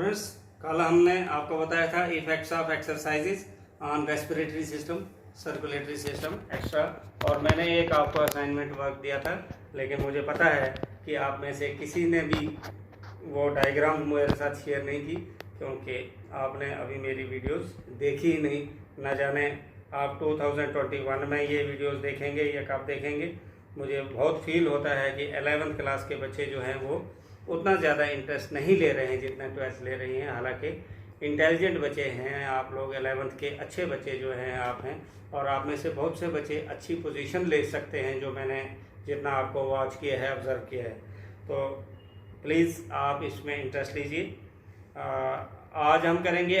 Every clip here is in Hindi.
स्टूडेंट्स, कल हमने आपको बताया था effects of exercises on respiratory system, circulatory system extra, और मैंने एक आपको असाइनमेंट वर्क दिया था, लेकिन मुझे पता है कि आप में से किसी ने भी वो डायग्राम मेरे साथ शेयर नहीं की, क्योंकि आपने अभी मेरी वीडियोस देखी ही नहीं। न जाने आप 2021 में ये वीडियोस देखेंगे या कब देखेंगे। मुझे बहुत फील होता है कि 11th क्लास के बच्चे जो हैं वो उतना ज़्यादा इंटरेस्ट नहीं ले रहे हैं जितना 12th ले रही हैं। हालांकि इंटेलिजेंट बच्चे हैं आप लोग, 11th के अच्छे बच्चे जो हैं आप हैं, और आप में से बहुत से बच्चे अच्छी पोजीशन ले सकते हैं जो मैंने जितना आपको वॉच किया है, ऑब्ज़र्व किया है। तो प्लीज़ आप इसमें इंटरेस्ट लीजिए। आज हम करेंगे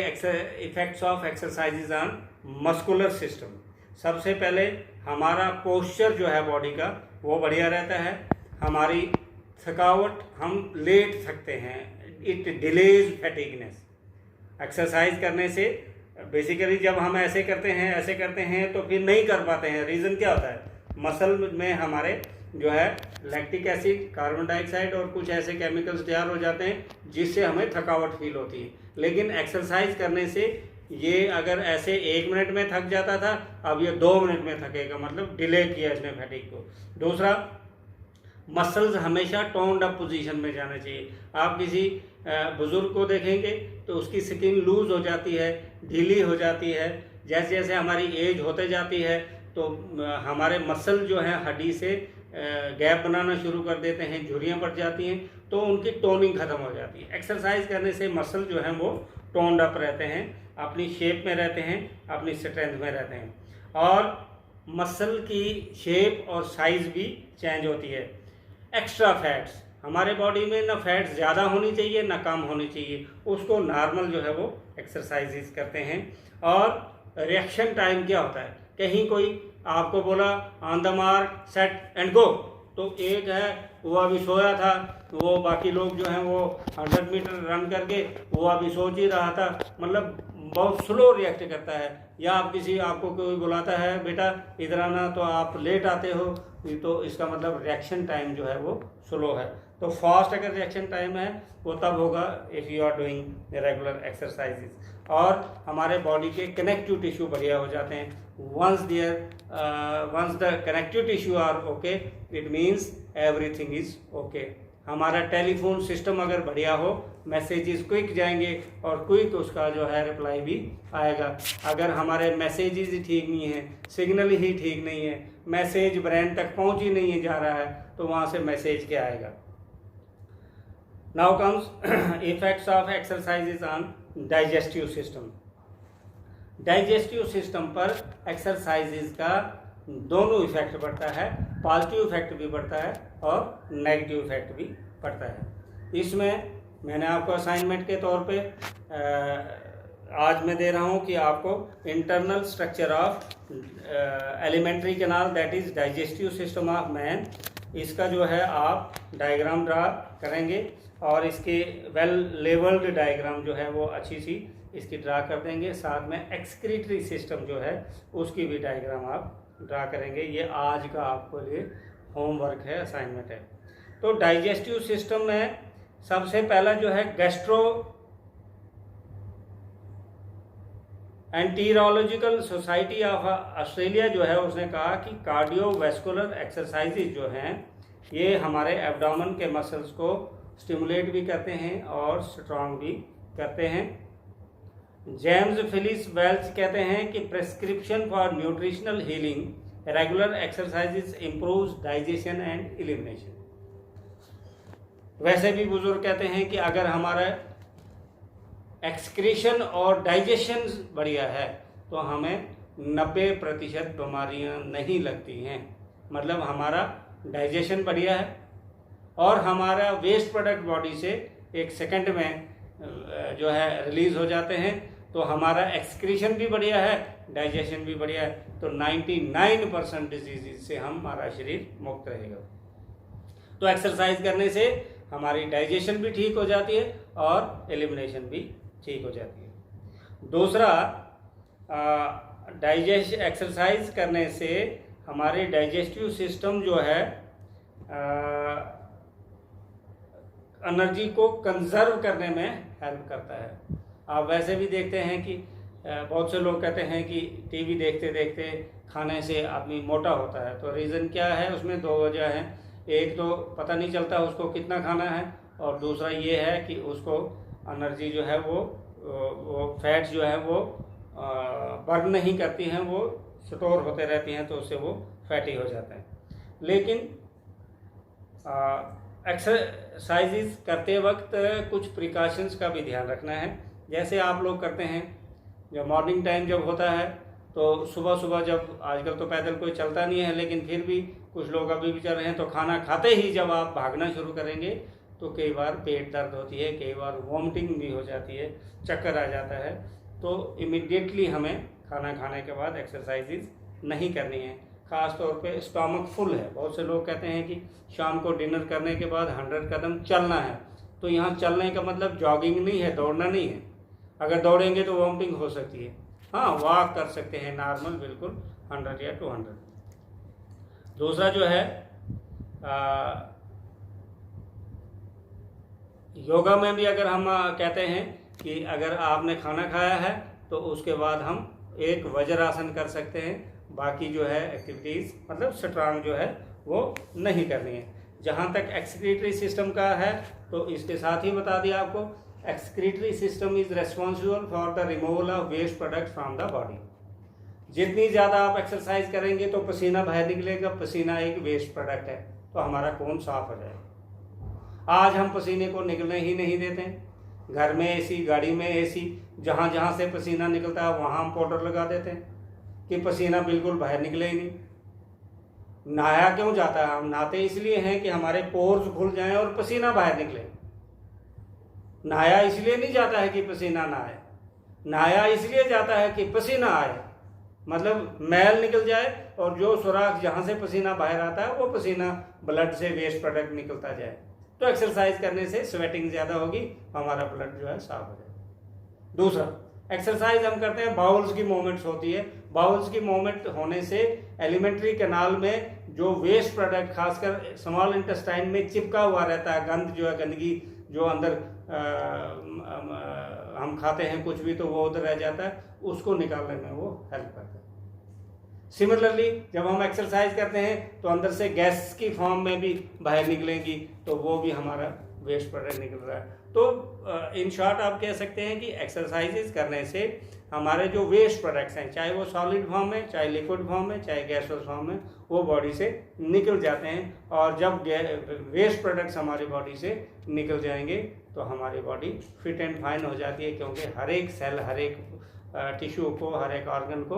effects of exercises on muscular system. सबसे पहले हमारा पोस्चर जो है बॉडी का वो बढ़िया रहता है, हमारी थकावट, हम लेट सकते हैं, इट डिलेज फैटिगनेस। एक्सरसाइज करने से बेसिकली जब हम ऐसे करते हैं तो फिर नहीं कर पाते हैं। रीज़न क्या होता है? मसल में हमारे जो है लैक्टिक एसिड, कार्बन डाइऑक्साइड और कुछ ऐसे केमिकल्स तैयार हो जाते हैं जिससे हमें थकावट फील होती है। लेकिन एक्सरसाइज करने से ये अगर ऐसे 1 मिनट में थक जाता था, अब ये 2 मिनट में थकेगा, मतलब डिले किया इसने फैटिग को। दूसरा, मसल्स हमेशा टोन्ड अप पोजीशन में जाना चाहिए। आप किसी बुजुर्ग को देखेंगे तो उसकी स्किन लूज हो जाती है, ढीली हो जाती है। जैसे जैसे हमारी एज होते जाती है तो हमारे मसल जो है हड्डी से गैप बनाना शुरू कर देते हैं, झुर्रियाँ पड़ जाती हैं, तो उनकी टोनिंग ख़त्म हो जाती है। एक्सरसाइज करने से मसल जो हैं वो टोन्ड अप रहते हैं, अपनी शेप में रहते हैं, अपनी स्ट्रेंथ में रहते हैं, और मसल की शेप और साइज़ भी चेंज होती है। एक्स्ट्रा फैट्स, हमारे बॉडी में ना फैट्स ज़्यादा होनी चाहिए ना कम होनी चाहिए, उसको नॉर्मल जो है वो एक्सरसाइजेस करते हैं। और रिएक्शन टाइम क्या होता है? कहीं कोई आपको बोला on the mark set and go, तो एक है वो अभी सोया था, वो बाकी लोग जो हैं वो 100 मीटर रन करके वो अभी सोच ही रहा था, मतलब बहुत स्लो रिएक्ट करता है। या आपको कोई बुलाता है बेटा इधर आना, तो आप लेट आते हो, तो इसका मतलब रिएक्शन टाइम जो है वो स्लो है। तो फास्ट अगर रिएक्शन टाइम है वो तब होगा if you are doing regular exercises. और हमारे बॉडी के कनेक्टिव टिश्यू बढ़िया हो जाते हैं। Once the connective tissue are okay, it means everything is okay. हमारा टेलीफोन सिस्टम अगर बढ़िया हो, मैसेजेस क्विक जाएंगे और क्विक उसका जो है रिप्लाई भी आएगा। अगर हमारे मैसेजेस ही ठीक नहीं है, सिग्नल ही ठीक नहीं है, मैसेज ब्रेन तक पहुंच ही नहीं जा रहा है, तो वहाँ से मैसेज क्या आएगा? Now comes effects of exercises on digestive system. Digestive system पर एक्सरसाइजेज का दोनों इफेक्ट पड़ता है, पॉजिटिव इफेक्ट भी पड़ता है और नेगेटिव इफेक्ट भी पड़ता है। इसमें मैंने आपको असाइनमेंट के तौर पे आज मैं दे रहा हूँ कि आपको internal structure of alimentary canal, that is digestive system of man, इसका जो है आप डायग्राम ड्रा करेंगे, और इसके वेल लेवल्ड डायग्राम जो है वो अच्छी सी इसकी ड्रा कर देंगे। साथ में एक्सक्रीटरी सिस्टम जो है उसकी भी डायग्राम आप ड्रा करेंगे। ये आज का आपको लिए होमवर्क है, असाइनमेंट है। तो डाइजेस्टिव सिस्टम में सबसे पहला जो है गैस्ट्रो एंटीरोलॉजिकल सोसाइटी ऑफ ऑस्ट्रेलिया जो है उसने कहा कि कार्डियोवैस्कुलर एक्सरसाइजेज जो हैं ये हमारे एब्डोमेन के मसल्स को स्टिमुलेट भी करते हैं और स्ट्रॉन्ग भी करते हैं। जेम्स फिलिस वेल्च कहते हैं कि prescription for nutritional healing regular exercises improves digestion and elimination. वैसे भी बुजुर्ग कहते हैं कि अगर हमारा एक्सक्रीशन और डाइजेशन बढ़िया है तो हमें 90% बीमारियां नहीं लगती हैं। मतलब हमारा डाइजेशन बढ़िया है और हमारा वेस्ट प्रोडक्ट बॉडी से 1 सेकंड में जो है रिलीज हो जाते हैं, तो हमारा एक्सक्रीशन भी बढ़िया है, डाइजेशन भी बढ़िया है, तो 99% डिजीज से हमारा शरीर मुक्त रहेगा। तो एक्सरसाइज करने से हमारी डाइजेशन भी ठीक हो जाती है और एलिमिनेशन भी ठीक हो जाती है। दूसरा, एक्सरसाइज करने से हमारे डाइजेस्टिव सिस्टम जो है एनर्जी को कंजर्व करने में हेल्प करता है। आप वैसे भी देखते हैं कि बहुत से लोग कहते हैं कि टीवी देखते देखते खाने से आदमी मोटा होता है। तो रीज़न क्या है? उसमें दो वजह हैं। एक तो पता नहीं चलता उसको कितना खाना है, और दूसरा ये है कि उसको एनर्जी जो है वो फैट्स जो है वो बर्न नहीं करती हैं, वो स्टोर होते रहती हैं, तो उससे वो फैटी हो जाते हैं। लेकिन एक्सरसाइजेज करते वक्त कुछ प्रिकॉशंस का भी ध्यान रखना है। जैसे आप लोग करते हैं, जब मॉर्निंग टाइम जब होता है तो सुबह सुबह, जब आजकल तो पैदल कोई चलता नहीं है, लेकिन फिर भी कुछ लोग अभी भी चल रहे हैं, तो खाना खाते ही जब आप भागना शुरू करेंगे तो कई बार पेट दर्द होती है, कई बार वॉमिटिंग भी हो जाती है, चक्कर आ जाता है। तो इमीडिएटली हमें खाना खाने के बाद एक्सरसाइजेज नहीं करनी है। ख़ास तौर पे स्टमक फुल है। बहुत से लोग कहते हैं कि शाम को डिनर करने के बाद 100 कदम चलना है। तो यहाँ चलने का मतलब जॉगिंग नहीं है, दौड़ना नहीं है। अगर दौड़ेंगे तो वॉमिटिंग हो सकती है। हाँ, वॉक कर सकते हैं नॉर्मल, बिल्कुल 100 या 200। दूसरा जो है योगा में भी अगर हम कहते हैं कि अगर आपने खाना खाया है तो उसके बाद हम एक वज्रासन कर सकते हैं। बाकी जो है एक्टिविटीज़ मतलब स्ट्रांग जो है वो नहीं करनी है। जहाँ तक एक्सक्रीटरी सिस्टम का है तो इसके साथ ही बता दिया आपको, excretory system is responsible for the removal of waste product from the body. जितनी ज़्यादा आप एक्सरसाइज करेंगे तो पसीना बाहर निकलेगा। पसीना एक वेस्ट प्रोडक्ट है, तो हमारा खून साफ हो जाएगा। आज हम पसीने को निकलने ही नहीं देते हैं। घर में एसी, गाड़ी में एसी, जहाँ जहाँ से पसीना निकलता है वहाँ हम पाउडर लगा देते हैं कि पसीना बिल्कुल बाहर निकले ही नहीं। नहाया क्यों जाता है? हम नहाते इसलिए हैं कि हमारे पोर्स खुल जाएं और पसीना बाहर निकले। नहाया इसलिए नहीं जाता है कि पसीना ना आए, नहाया इसलिए जाता है कि पसीना आए, मतलब मैल निकल जाए और जो सुराख जहाँ से पसीना बाहर आता है वो पसीना ब्लड से वेस्ट प्रोडक्ट निकलता जाए। तो एक्सरसाइज करने से स्वेटिंग ज़्यादा होगी, हमारा ब्लड जो है साफ हो जाएगा। दूसरा, एक्सरसाइज हम करते हैं, बाउल्स की मूवमेंट्स होती है। बाउल्स की मूवमेंट होने से एलिमेंट्री कैनाल में जो वेस्ट प्रोडक्ट खासकर स्मॉल इंटेस्टाइन में चिपका हुआ रहता है, गंद जो है, गंदगी जो अंदर हम खाते हैं कुछ भी, तो वो उधर रह जाता है, उसको निकालने में वो हेल्प करता है। सिमिलरली जब हम एक्सरसाइज करते हैं तो अंदर से गैस की फॉर्म में भी बाहर निकलेंगी, तो वो भी हमारा वेस्ट प्रोडक्ट निकल रहा है। तो इन शॉर्ट आप कह सकते हैं कि एक्सरसाइजेज करने से हमारे जो वेस्ट प्रोडक्ट्स हैं, चाहे वो सॉलिड फॉर्म में, चाहे लिक्विड फॉर्म में, चाहे गैसोस फॉर्म में, वो बॉडी से निकल जाते हैं। और जब वेस्ट प्रोडक्ट्स हमारी बॉडी से निकल जाएंगे तो हमारी बॉडी फिट एंड फाइन हो जाती है, क्योंकि हर एक सेल, हर एक टिश्यू को, हर एक ऑर्गन को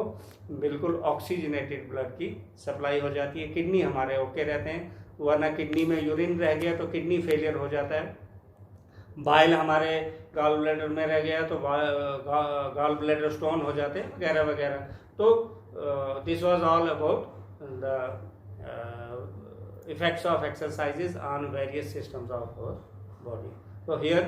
बिल्कुल ऑक्सीजनेटेड ब्लड की सप्लाई हो जाती है। किडनी हमारे ओके रहते हैं, वरना किडनी में यूरिन रह गया तो किडनी फेलियर हो जाता है। बाइल हमारे गॉल ब्लैडर में रह गया तो गॉल ब्लैडर स्टोन हो जाते हैं, वगैरह वगैरह। तो this was all about the effects of exercises on various systems of our body. So here